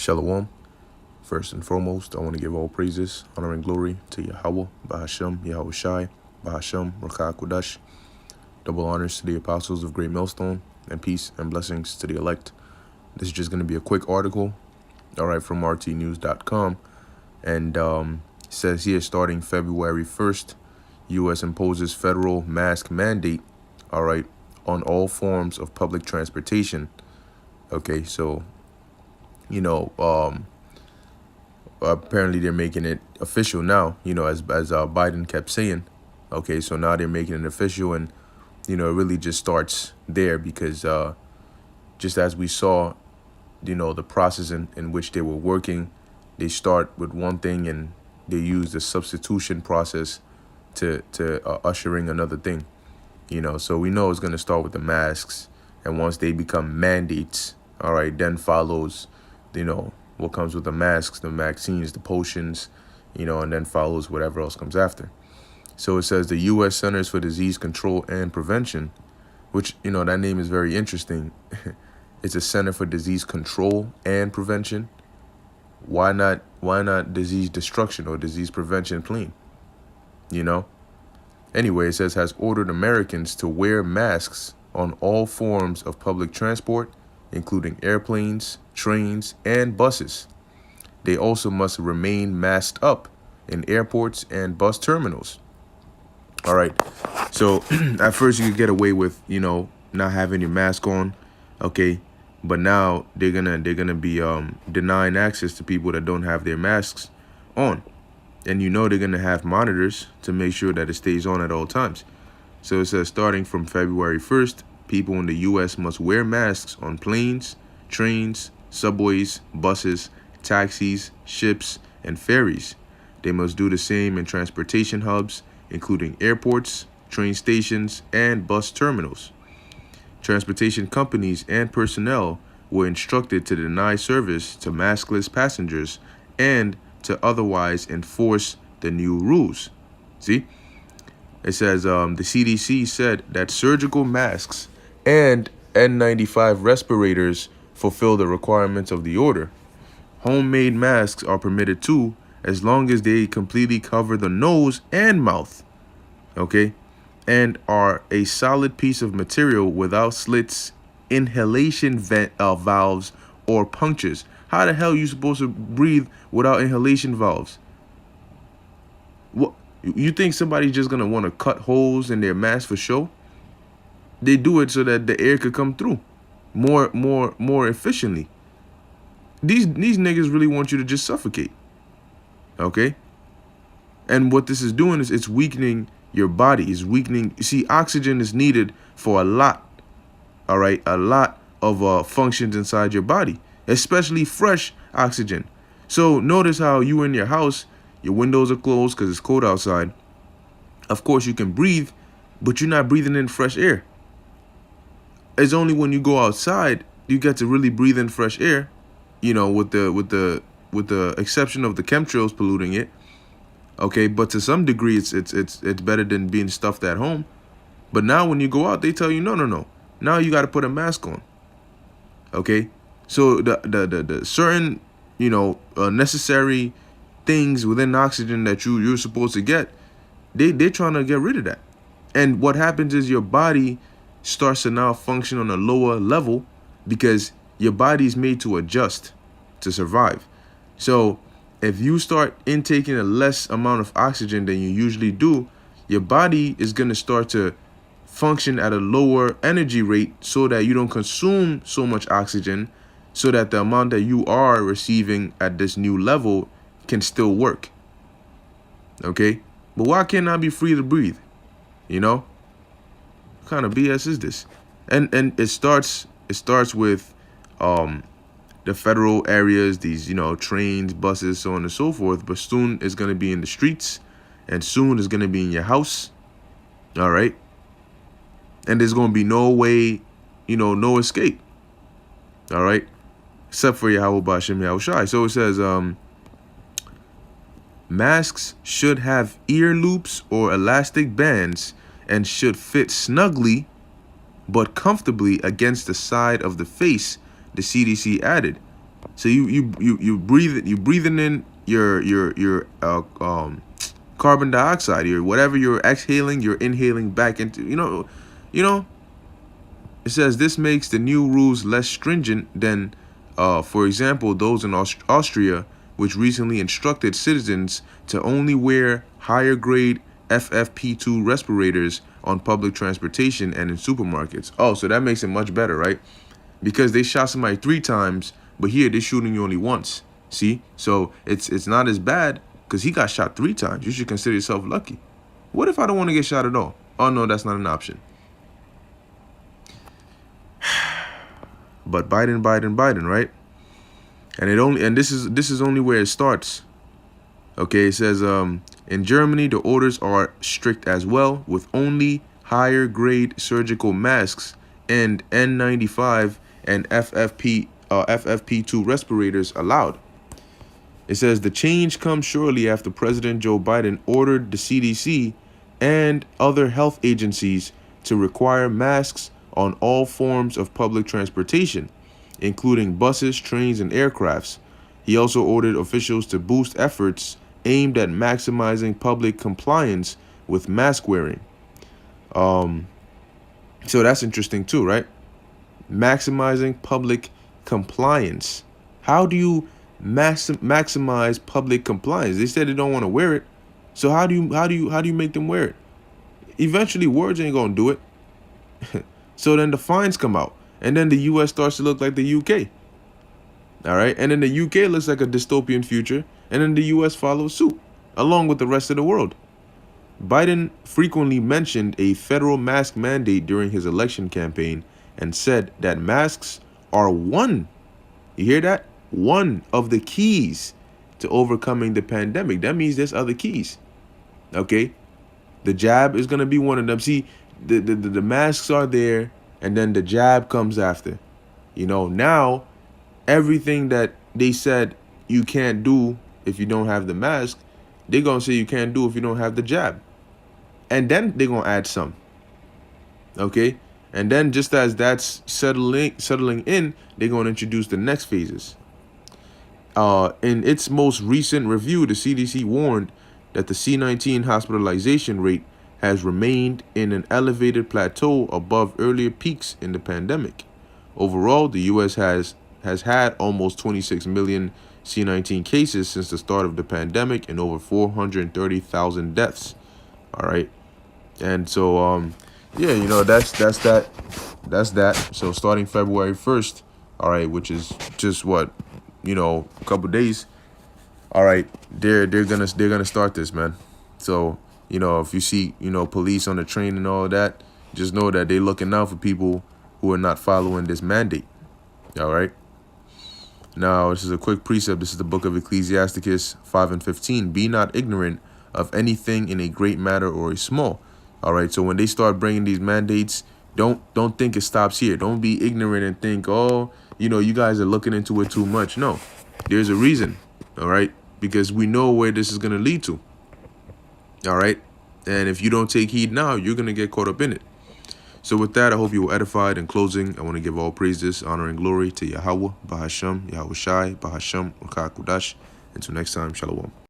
Shalom. First and foremost, I want to give all praises, honor, and glory to Yahawah, BAHASHAM, YAHAWASHI, BAHASHAM, RICANS. Double honors to the apostles of Great Millstone, and peace and blessings to the elect. This is just going to be a quick article, all right, from rtnews.com. And it says here, starting February 1st, U.S. imposes federal mask mandate, all right, on all forms of public transportation. Okay, so, apparently they're making it official now, as Biden kept saying. Okay, so now they're making it official, and, it really just starts there because just as we saw, the process in which they were working, they start with one thing and they use the substitution process to ushering another thing, so we know it's going to start with the masks. And once they become mandates, all right, then follows, what comes with the masks, the vaccines, the potions, and then follows whatever else comes after. So it says the U.S. Centers for Disease Control and Prevention, which, that name is very interesting. It's a Center for Disease Control and Prevention. Why not disease destruction or disease prevention plain? Anyway, it says has ordered Americans to wear masks on all forms of public transport, including airplanes, trains, and buses. They also must remain masked up in airports and bus terminals. All right. So at first you could get away with, not having your mask on. Okay. But now they're gonna be denying access to people that don't have their masks on. And they're gonna have monitors to make sure that it stays on at all times. So it says starting from February 1st, people in the U.S. must wear masks on planes, trains, subways, buses, taxis, ships, and ferries. They must do the same in transportation hubs, including airports, train stations, and bus terminals. Transportation companies and personnel were instructed to deny service to maskless passengers and to otherwise enforce the new rules. See? It says the CDC said that surgical masks and N95 respirators fulfill the requirements of the order. Homemade masks are permitted too, as long as they completely cover the nose and mouth, okay, and are a solid piece of material without slits, inhalation valves, or punctures. How the hell are you supposed to breathe without inhalation valves? What, you think somebody's just gonna want to cut holes in their mask for show? They do it so that the air could come through more efficiently. These niggas really want you to just suffocate. Okay? And what this is doing is it's weakening your body. It's weakening. You see, oxygen is needed for a lot. All right? A lot of functions inside your body, especially fresh oxygen. So notice how you in your house, your windows are closed because it's cold outside. Of course, you can breathe, but you're not breathing in fresh air. It's only when you go outside you get to really breathe in fresh air, with the exception of the chemtrails polluting it. Okay, but to some degree it's better than being stuffed at home. But now when you go out, they tell you no. Now you got to put a mask on. Okay, so the certain necessary things within oxygen that you're supposed to get, they're trying to get rid of that. And what happens is your body starts to now function on a lower level because your body is made to adjust to survive. So if you start intaking a less amount of oxygen than you usually do, your body is going to start to function at a lower energy rate so that you don't consume so much oxygen, so that the amount that you are receiving at this new level can still work. Okay? But why can't I be free to breathe? What kind of BS is this? And it starts with the federal areas, these trains, buses, so on and so forth. But soon it's going to be in the streets, and soon it's going to be in your house. All right, and there's going to be no way, no escape. All right, except for YAHAWASHI. So it says masks should have ear loops or elastic bands and should fit snugly but comfortably against the side of the face, the CDC added. So you breathing in your carbon dioxide, or whatever you're exhaling, you're inhaling back into, you know. It says this makes the new rules less stringent than, for example, those in Austria, which recently instructed citizens to only wear higher grade FFP2 respirators on public transportation and in supermarkets. Oh, so that makes it much better, right? Because they shot somebody 3 times, but here they're shooting you only once. See? So it's not as bad because he got shot 3 times. You should consider yourself lucky. What if I don't want to get shot at all? Oh no, that's not an option. But Biden, right? And this is only where it starts. Okay, it says in Germany the orders are strict as well, with only higher grade surgical masks and N95 and FFP2 respirators allowed. It says the change comes shortly after President Joe Biden ordered the CDC and other health agencies to require masks on all forms of public transportation, including buses, trains, and aircrafts. He also ordered officials to boost efforts aimed at maximizing public compliance with mask wearing. So that's interesting too, right? Maximizing public compliance. How do you maximize public compliance? They said they don't want to wear it. So how do you make them wear it? Eventually words ain't gonna do it. So then the fines come out, and then the US starts to look like the UK. All right, and then the UK looks like a dystopian future, and then the US follows suit along with the rest of the world. Biden frequently mentioned a federal mask mandate during his election campaign and said that masks are one, you hear that? One of the keys to overcoming the pandemic. That means there's other keys. Okay? The jab is going to be one of them. See, the masks are there, and then the jab comes after. You know, now everything that they said you can't do if you don't have the mask, they're going to say you can't do if you don't have the jab. And then they're going to add some. Okay? And then just as that's settling in, they're going to introduce the next phases. In its most recent review, the CDC warned that the C-19 hospitalization rate has remained in an elevated plateau above earlier peaks in the pandemic. Overall, the U.S. has had almost 26 million C-19 cases since the start of the pandemic and over 430,000 deaths. All right. And so, yeah, you know, that's that. So starting February 1st, all right, which is just what, you know, a couple days. All right, they're gonna start this, man. So, you know, if you see, you know, police on the train and all that, just know that they're looking out for people who are not following this mandate. All right. Now, this is a quick precept. This is the book of Ecclesiasticus 5:15. Be not ignorant of anything in a great matter or a small. All right. So when they start bringing these mandates, don't think it stops here. Don't be ignorant and think, oh, you know, you guys are looking into it too much. No, there's a reason. All right. Because we know where this is going to lead to. All right. And if you don't take heed now, you're going to get caught up in it. So with that, I hope you were edified. In closing, I want to give all praises, honor, and glory to Yahawah, BAHASHAM, YAHAWASHI, BAHASHAM, Until next time, Shalom.